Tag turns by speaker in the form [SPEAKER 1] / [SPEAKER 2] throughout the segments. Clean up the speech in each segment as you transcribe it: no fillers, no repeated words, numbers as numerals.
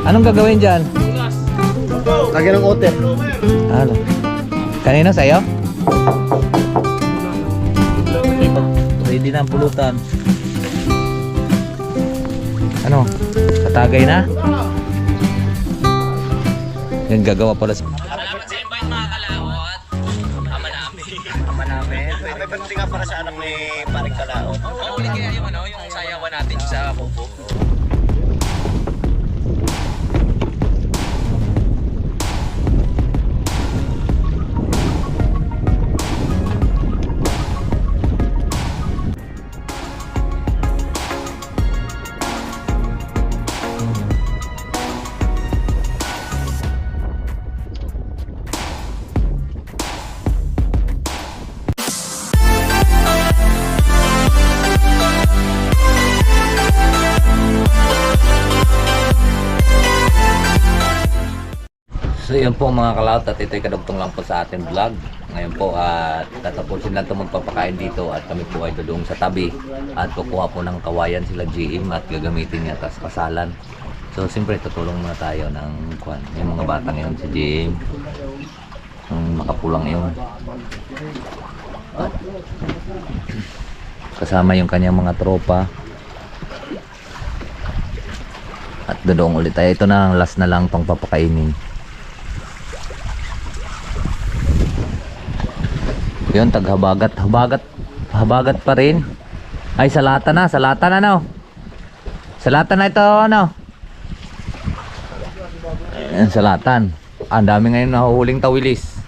[SPEAKER 1] Anong gagawin dyan?
[SPEAKER 2] Lagyan ng ote.
[SPEAKER 1] Ano? Kanino sa'yo? Ready na ang pulutan. Ano? Katagay na? Yan gagawa pala sa...
[SPEAKER 3] Salamat sa invite mga kalawot. Ama namin.
[SPEAKER 1] Ama namin.
[SPEAKER 2] May panunti nga para sa anak ni Paring Kalao.
[SPEAKER 3] Uli kaya yung ano, yung sayawan natin sa bubog.
[SPEAKER 1] So yun po mga kalaot, at ito'y kadugtong lang po sa ating vlog. Ngayon po at tatapusin lang ito magpapakain dito at kami po ay dudong sa tabi at kukuha po ng kawayan sila GM at gagamitin niya tas kasalan. So siyempre tutulong muna tayo ng yung mga batang yun, si GM makapulang yun at kasama yung kanyang mga tropa at dudong ulit tayo. Ito na ang last na lang pang papakainin. Yun, taghabagat, habagat pa rin. Ay, salatan na no. Salatan na ito, ano. Ayan, salatan. Ang dami ngayon nahuhuling tawilis.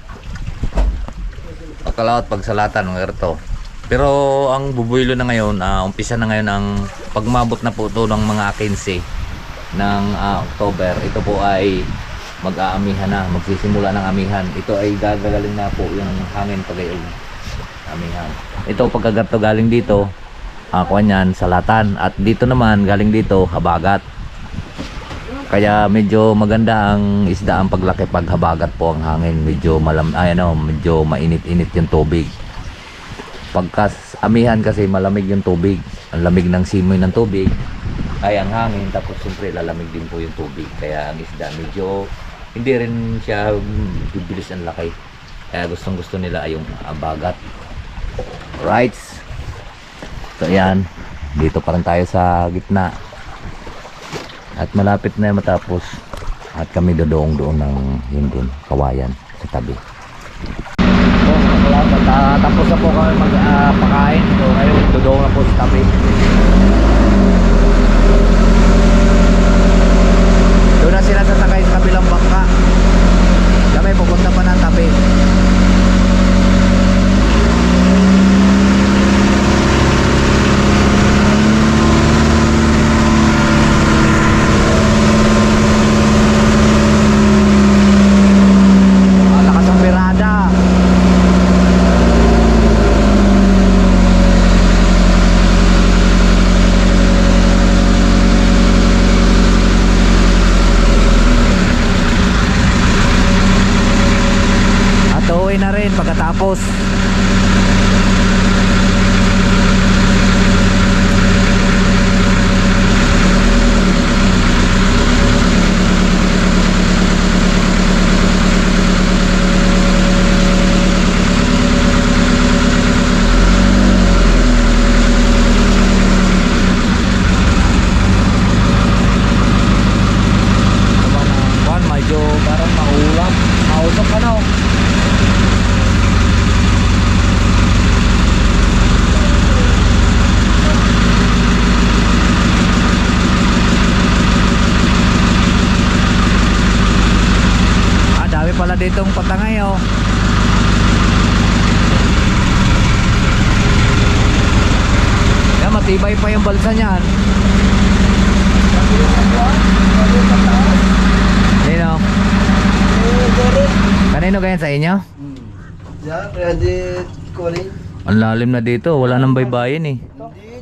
[SPEAKER 1] Pagkalawat, pag salatan, ng erto. Pero ang bubuylo na ngayon, umpisa na ngayon ang pagmabot na po ito ng mga 15 ng October. Ito po ay mag-aamihan na, magsisimula ng amihan. Ito ay gagaling na po yung hangin pag amihan. Ito pagkagato galing dito, kuwan yan, salatan. At dito naman, galing dito, habagat. Kaya medyo maganda ang isda ang paglaki pag habagat po ang hangin. Medyo medyo mainit-init yung tubig. Pagkas amihan kasi malamig yung tubig. Ang lamig ng simoy ng tubig ay ang hangin, tapos siyempre lalamig din po yung tubig. Kaya ang isda medyo hindi rin siya bibilis ang laki. Kaya gustong gusto nila ay yung bagat. Right. So yan, dito pa rin tayo sa gitna. At malapit na matapos. At kami doon ng yun dun, kawayan sa tabi. Tapos na po kami magpakain. So ngayon, doon na po sa tabi. Doon na sila sasakay sa kabilang bangka. Kami pupunta pa ng tabi. Lakas ang pirada. Uuwi na rin pagkatapos. Medyo parang maulap, mausok ano. Dami pala ditong patangay oh. Yan, matibay pa yung balsa niyan. Nino? Kanino ganyan sa inyo?
[SPEAKER 2] Yan, ready calling.
[SPEAKER 1] Ang lalim na dito, wala nang baybayin eh.
[SPEAKER 2] Hindi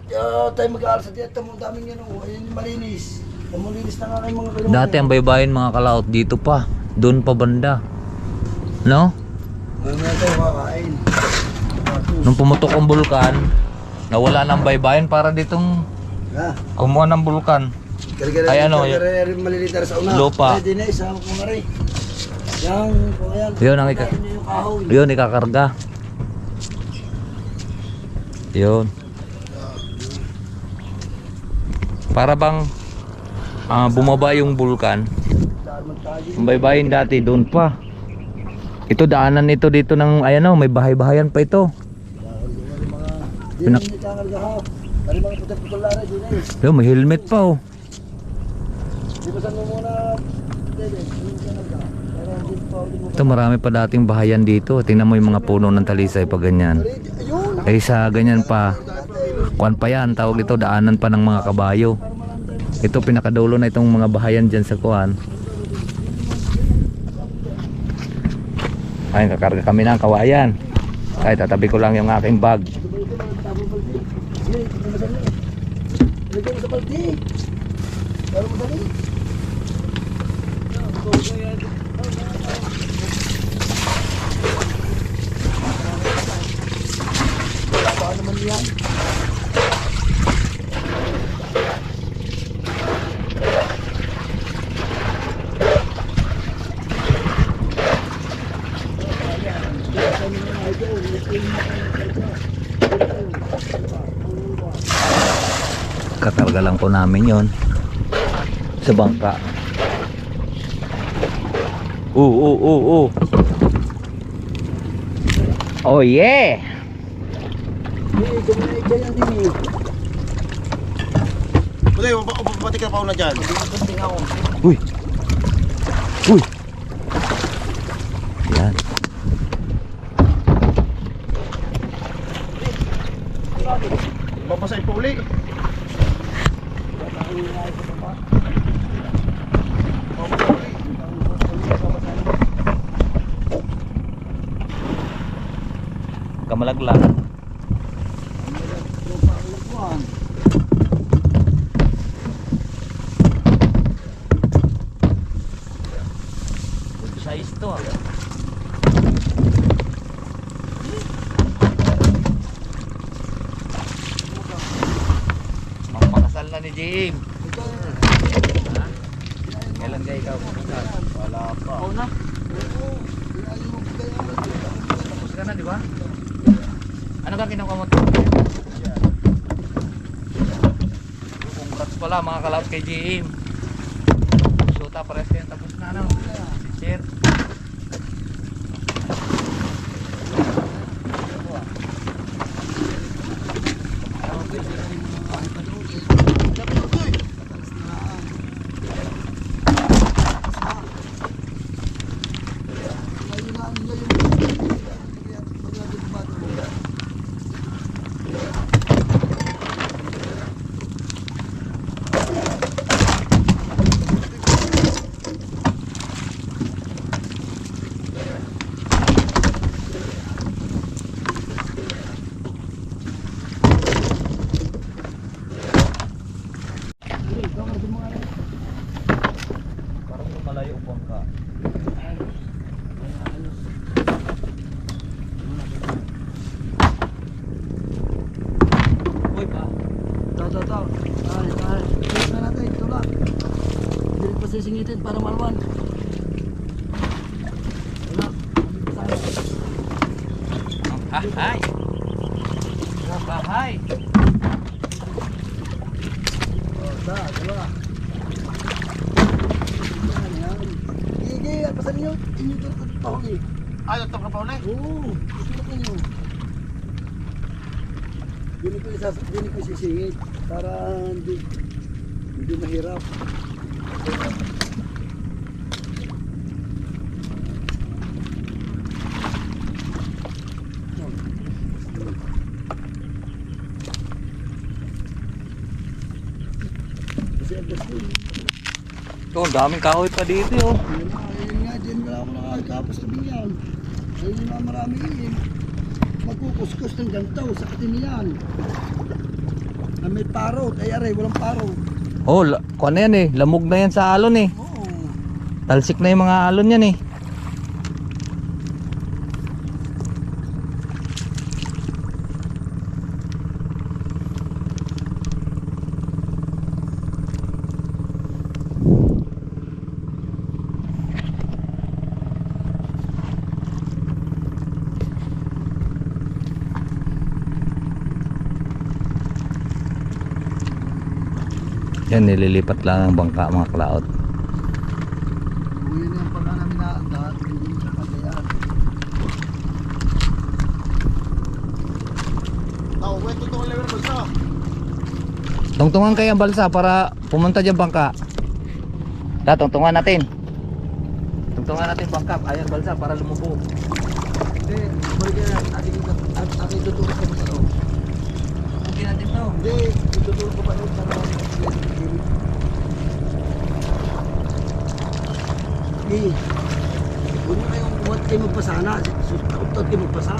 [SPEAKER 2] tayo mag-aaral sa dito. Daming yan oh. Ayun, malinis. Malinis na nga ng mga kalungan.
[SPEAKER 1] Dati ang baybayin mga kalaot dito pa. Doon pa banda. No?
[SPEAKER 2] Ano na tayo kakain?
[SPEAKER 1] Nung pumutok ang bulkan, nawala ng baybayin para ditong
[SPEAKER 2] Ha?
[SPEAKER 1] kumuha ng bulkan. Ay, ano,
[SPEAKER 2] malilitar sa una.
[SPEAKER 1] lupa.
[SPEAKER 2] Ay, di na, isa ko nga rin. Yan, kung ayan.
[SPEAKER 1] Yun ang
[SPEAKER 2] Kain niyo yung kahoy.
[SPEAKER 1] Yun, ikakarga. Yun. Para bang bumaba yung bulkan.
[SPEAKER 2] Daan magtayo.
[SPEAKER 1] Ang baybayin dati doon pa. Ito daanan ito dito ng ayan o, may bahay-bahayan pa ito.
[SPEAKER 2] Di na nagkakarga ha. Dari mga putat-putal na rin, di na eh.
[SPEAKER 1] Yo, may helmet pa oh.
[SPEAKER 2] Di ba saan mo muna, Dede, hindi ka nagka. Pero hindi pa ulit mo.
[SPEAKER 1] Ito marami pa dating bahayan dito. Tingnan mo yung mga puno ng talisay pa ganyan.
[SPEAKER 2] Ayun!
[SPEAKER 1] Ay sa ganyan pa. Kuan pa yan, tawag ito daanan pa ng mga kabayo. Ito pinakadulo na itong mga bahayan dyan sa kuan. Ay, kakarga kami ng kawayan. Ay, tatabi ko lang yung aking bag.
[SPEAKER 2] Sige, hindi mo sali. Lagyan mo sa paldi. Pero mo sali. Paano naman yan?
[SPEAKER 1] Kakarga lang po namin yon sa bangka. Oh yeah.
[SPEAKER 4] Buday, batik na pa una dyan.
[SPEAKER 1] Uy. Uy. Yan.
[SPEAKER 4] Mapasay pa uli.
[SPEAKER 1] Kamalaglag. Good size to ah. Magpakasal na ni Jim. Kailan kayo ikaw? Wala pa. Oo na. Tapos ka na, di ba? Ano ka kinuha mo? Congrats pala mga kalab kay Jim. Suta pares kayo tapos na ano. Share. Parang malayo po ka. Uy pa.
[SPEAKER 2] Ito. Ay. Ito na natin, ito na. Hindi pa sisingitin para malwan. Wala.
[SPEAKER 1] Bahay. Bahay.
[SPEAKER 2] Dalawa. Gigi, pasan nyo. Inyo ito na pahuli.
[SPEAKER 4] Ay, ito ka pa uli.
[SPEAKER 2] Oo, ito na nyo. Dini ko sisingit para hindi mahirap. Kasi ang gasto.
[SPEAKER 1] Ito, ang daming kahoy pa dito oh.
[SPEAKER 2] Ayun nga, dyan wala ako nakakapos na binyan. Ayun nga marami yun. Magkukuskus ng gantaw sa katinian. Na may parot, ay aray, walang parot.
[SPEAKER 1] Oh, kuha na yan eh. Lamog na yan sa alon eh.
[SPEAKER 2] Oo.
[SPEAKER 1] Talsik na yung mga alon yan eh. Yan, nililipat lang ang bangka mga kalaot.
[SPEAKER 2] Uwi na yung pagka namin naandat, hindi na pagkayaan.
[SPEAKER 4] Tao, wait, tutulong lang yung basta.
[SPEAKER 1] Tungtungan kayo ang balsa para pumunta dyan bangka. Tungtungan natin. Tungtungan natin bangka. Ayan balsa para lumubo.
[SPEAKER 2] Hindi, balik na. Ating tutulog ko pa ito.
[SPEAKER 1] Okay natin to.
[SPEAKER 2] Hindi, tutulog ko pa ito para hindi. Huwag mo kayong huwag kayo magpasa na. Takot kayo magpasa.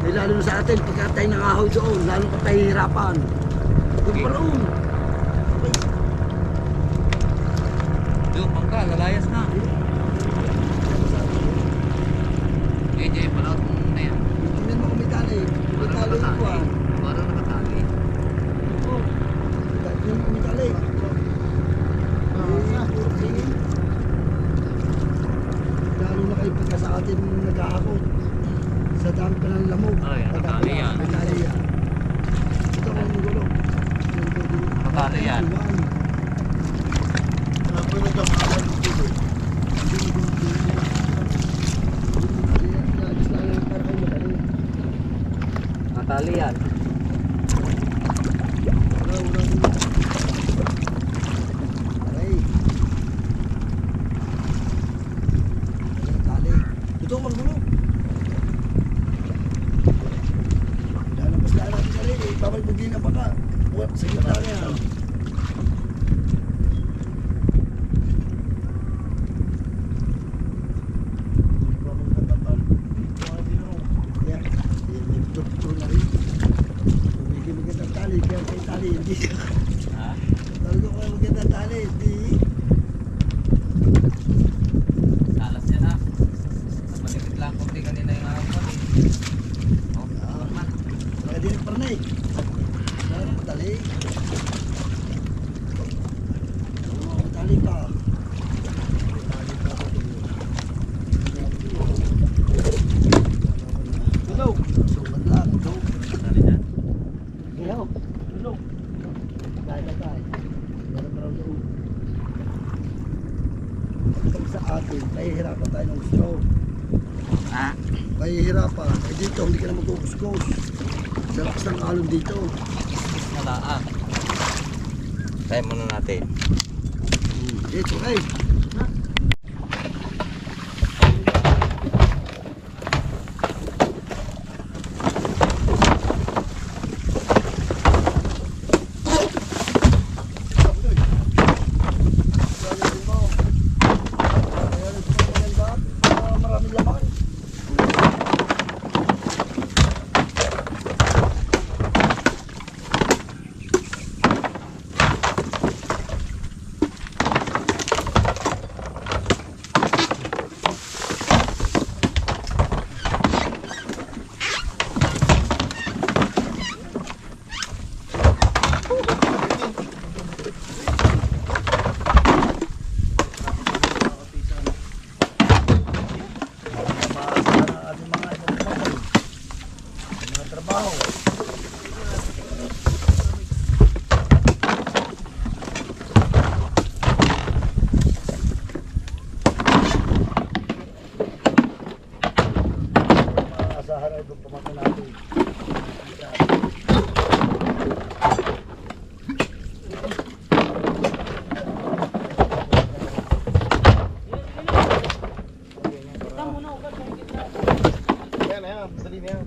[SPEAKER 2] Eh, lalo na sa atin, pagka tayo nangahoy doon, lalo pa tayo hihirapan. Huwag pa roon.
[SPEAKER 1] Yung bangka, lalayas na. JJ, palaot na yan.
[SPEAKER 2] Tingnan mo kung may tali. May tali ko ah.
[SPEAKER 1] Para nakatali.
[SPEAKER 2] Oo. Tingnan mo kung may tali. Lalo na kayo pagka sa atin nag-aakot. Sa dami pa ng lamog.
[SPEAKER 1] Ay, nakatali yan.
[SPEAKER 2] May tali yan. Ito ang gulo.
[SPEAKER 1] Nakatali yan.
[SPEAKER 4] Alam ko na dyan, alam ko dito.
[SPEAKER 1] Nakatali yan.
[SPEAKER 2] Ito ang gulo. Lalabas na natin sa rin. Babay mo din ang baka. Sa gitna na yan. Yeah. Ito na rin. Hindi magandang tali. Kaya may tali. Hindi.
[SPEAKER 1] Ha?
[SPEAKER 2] Sabi ko kaya magandang tali. Hindi.
[SPEAKER 1] Salas yan ha. Malikit lang konti kanina yung araw ko. Oh, naman.
[SPEAKER 2] Kaya din ang parnay. Kaya tali. Oo, tali pa. Hello. Sukat lang. Hello.
[SPEAKER 1] Nakatali yan.
[SPEAKER 2] Hello. Hello. Tayo. Meron pa raw doon. Pag sa atin, mahihirapan tayo ng gusto.
[SPEAKER 1] Ha?
[SPEAKER 2] Mahihirapan. Eh dito, hindi ka na magkukuskus. Sa lakas ng alon dito.
[SPEAKER 1] Nalaan. Try muna natin.
[SPEAKER 2] Dito, okay. Maraming laman. Asahan ay pamangkin natin.
[SPEAKER 4] Ayan, dali na yan.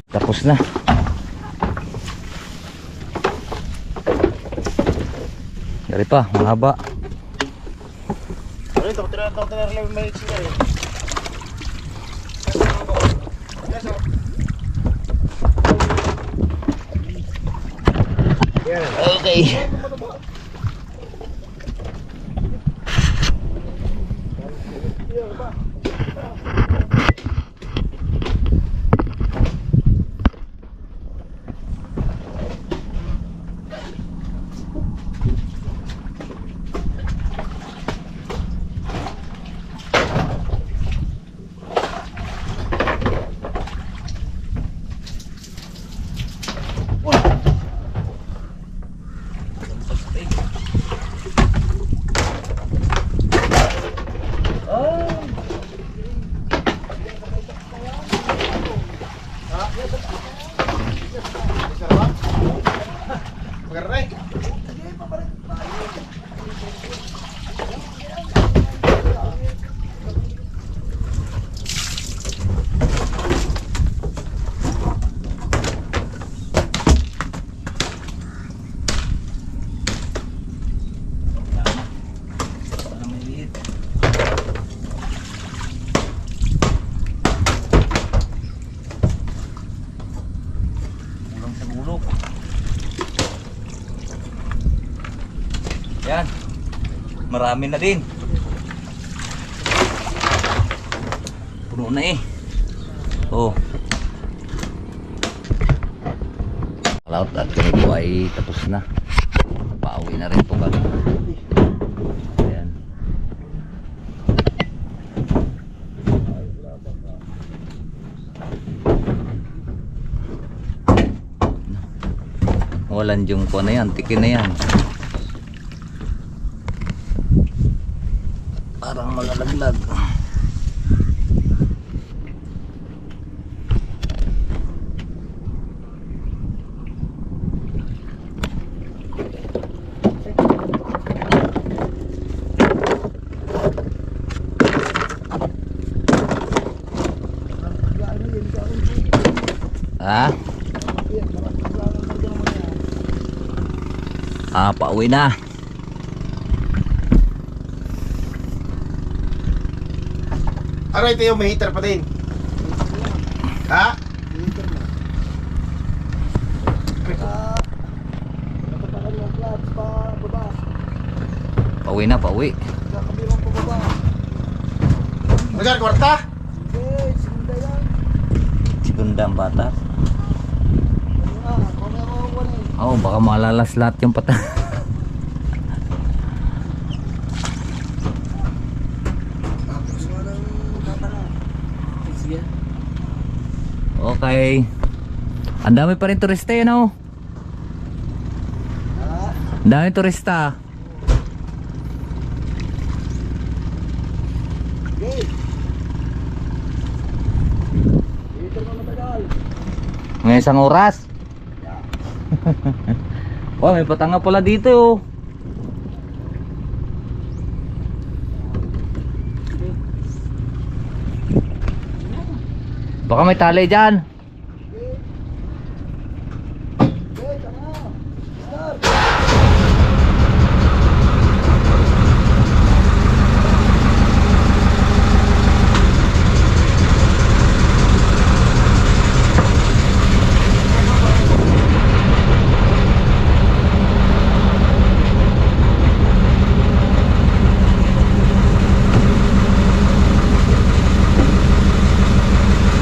[SPEAKER 1] Tapos na. Dari pa, mahaba.
[SPEAKER 4] Ano ito? Tira lang may sila eh.
[SPEAKER 1] Okay.
[SPEAKER 4] Magaray.
[SPEAKER 2] Sige, pabalik tayo.
[SPEAKER 1] Para may liit. Kulang sa gulok. Yan. Marami na din. Puno na eh. Oh. Laut at kami po ay tapos na. Pauwi na rin po kami. Ayan. Walang yung po na yan, tikin na yan. Parang malalaglag. Ha? Pauwi na.
[SPEAKER 4] Ano ito yung may heater pa din? Ha?
[SPEAKER 2] Napatakan yung clutch pa baba.
[SPEAKER 1] Pauwi na, pauwi.
[SPEAKER 2] Kakabirong pa baba.
[SPEAKER 4] Magar, kwarta?
[SPEAKER 2] Sige, segunda yan.
[SPEAKER 1] Segunda ang bata.
[SPEAKER 2] Ano na, mamaya mawawan eh.
[SPEAKER 1] Oo, baka malalas lahat yung pata.
[SPEAKER 2] Tapos walang tatana. Sige.
[SPEAKER 1] Okay. Ang dami pa rin turista yun, oh.
[SPEAKER 2] Ah,
[SPEAKER 1] Ang dami turista.
[SPEAKER 2] okay. Dito na matagal.
[SPEAKER 1] Ngayon isang oras. Oh, may patanga pala dito, oh. Baka may tali dyan.
[SPEAKER 2] Okay, tama. Start.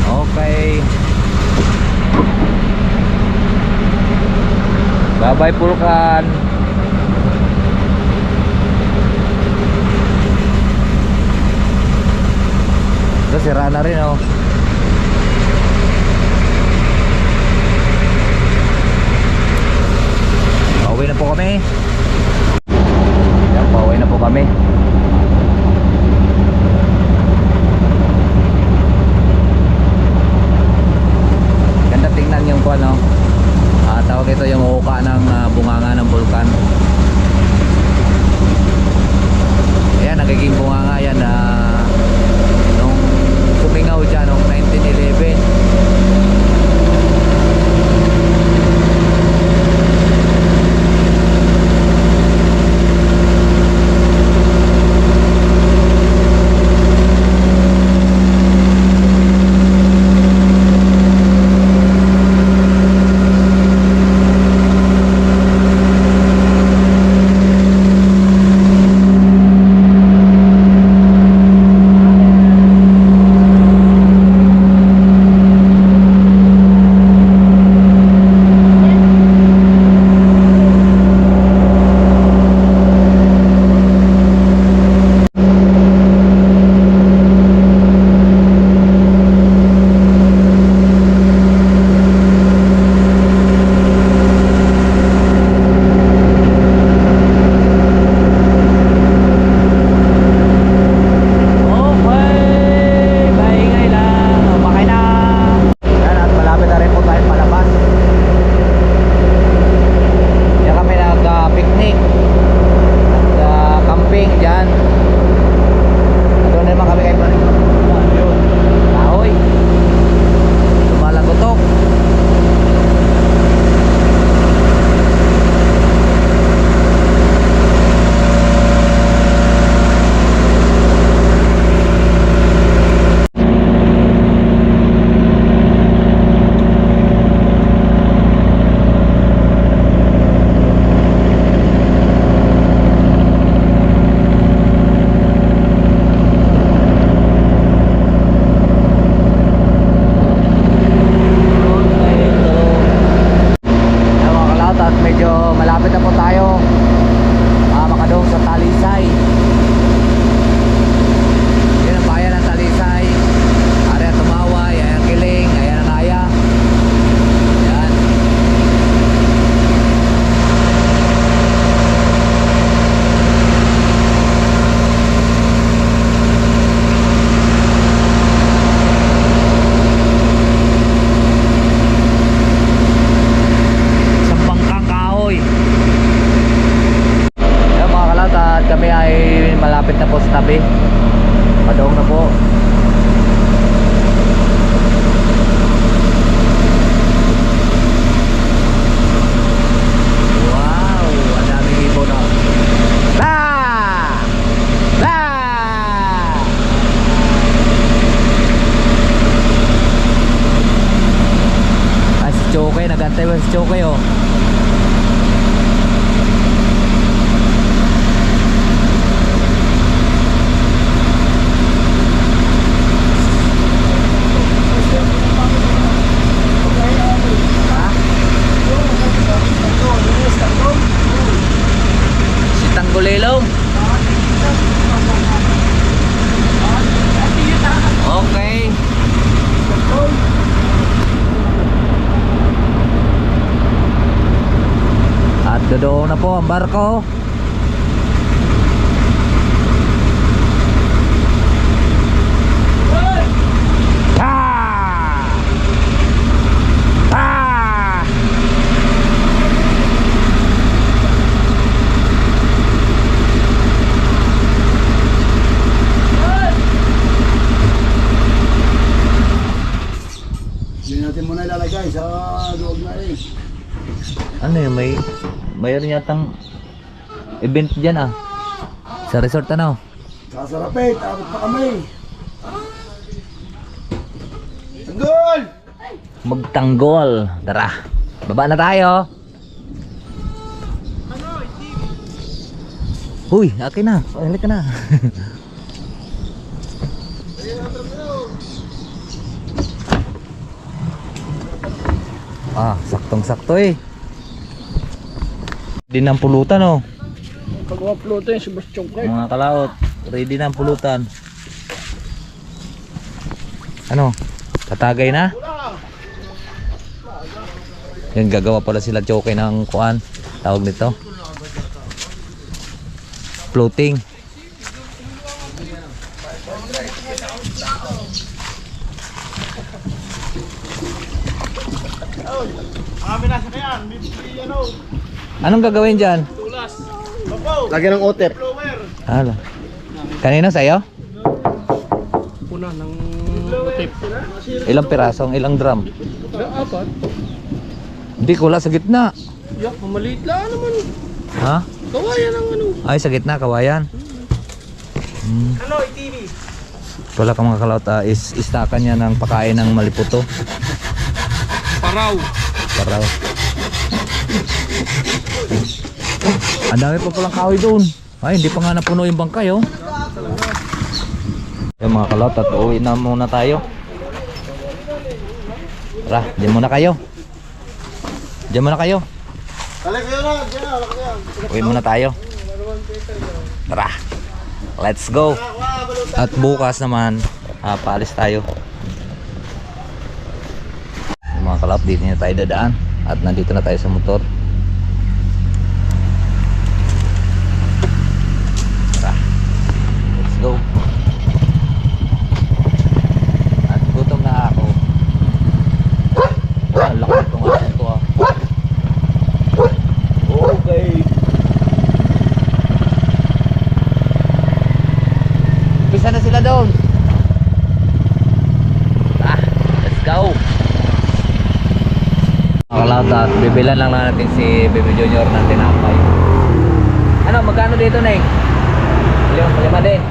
[SPEAKER 1] Okay. Bye-bye, Pulkan. Ito, sira na rin, oh. Pauwi na po kami. Yan, pauwi na po kami. Ganda tingnan yung kuwan, no? Tawag ito yung uka ng bunganga ng bulkan. Ayan, nagiging bunganga yan nung sumingaw dyan noong 1911. medyo malapit na po tayo makadong sa Talisay. Yan ang bayan ng Talisay. Area Tumaway, ayan Kiling, ayan ang Aya. Ayan. Sampangkang kahoy. Ayan mga kalat, at kami ay malapit na po sa tabi. Padong na po. Wow, ang daming ibon na. La! La! Ah, si Choke, nagantay ba si Choke oh. Si Tanggulilong. Okay. At doon na po ang barko. Ah! Ah!
[SPEAKER 2] Hindi natin muna ilalagay sa loob na rin.
[SPEAKER 1] Ano yun, mayroon yatang event dyan ah. Sa resort ano?
[SPEAKER 2] Sasarapit, abot pa kami. Tanggol!
[SPEAKER 1] Magtanggol. Tara. Baba na tayo. Huy, akin na. Halika na. Saktong-sakto eh. Ready na ang pulutan oh.
[SPEAKER 2] Pag-upload ito yung si Bastyong Clark.
[SPEAKER 1] Mga kalaot, ready na ang pulutan. Ano? Tatagay na? Yan, gagawa pala sila choke ng kuan. Tawag nito. Floating. Anong gagawin dyan?
[SPEAKER 4] Lagyan ng otter.
[SPEAKER 1] Ano? Kanino sa'yo?
[SPEAKER 2] Una ng tip.
[SPEAKER 1] Ilang pirasong, ilang drum?
[SPEAKER 2] Apat.
[SPEAKER 1] Hindi ko wala sa gitna.
[SPEAKER 2] Yak, maliit lang naman.
[SPEAKER 1] Ha?
[SPEAKER 2] Kawayan ang ano.
[SPEAKER 1] Ay, sa gitna, kawayan.
[SPEAKER 2] Ano, ITV?
[SPEAKER 1] Wala ka mga kalaot, istakan niya ng pakain ng maliputo.
[SPEAKER 2] Paraw.
[SPEAKER 1] Paraw. Ang dami pa palang kahoy doon. Ay, hindi pa nga napuno yung bangkay oh. Yung mga kalaot, at uwi na muna tayo. Tara, dyan muna kayo. Dyan muna kayo.
[SPEAKER 4] Talik kayo na, dyan na, laki yan.
[SPEAKER 1] Uwi muna tayo. Tara. Let's go. At bukas naman, paalis tayo. Yung mga kalap, dito na tayo dadaan. At nandito na tayo sa motor. Tara. Let's go. At gutom na ako. Ang laki itong asin ko ah. Okay. Umpisa na sila doon. Let's go. Nakalautat, bibilan lang natin si Baby Junior ng tinapay. Ano, magkano dito, Neng? Lima din.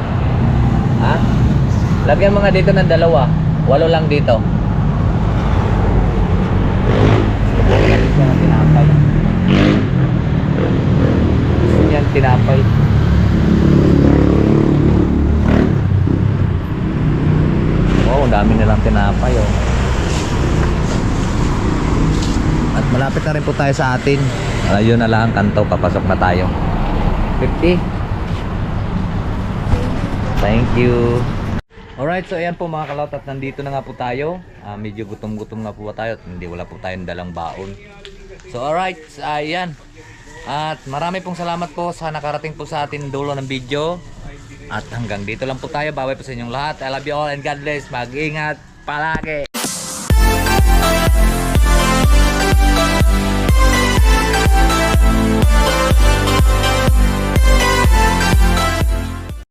[SPEAKER 1] Ha? Lagyan mga dito ng 2. 8 lang dito. Lagyan siya ng tinapay. Yan, tinapay. Wow, ang dami nilang tinapay oh. At malapit na rin po tayo sa atin. Ayun na lang, kanto, papasok na tayo. 50. Thank you. Alright, so ayan po mga kalot, at nandito na nga po tayo. Medyo gutom-gutom nga po tayo at hindi wala po tayong dalang baon. So alright, ayan. At marami pong salamat po sa nakarating po sa atin dulo ng video. At hanggang dito lang po tayo. Bye-bye po sa inyong lahat. I love you all and God bless. Mag-ingat palagi.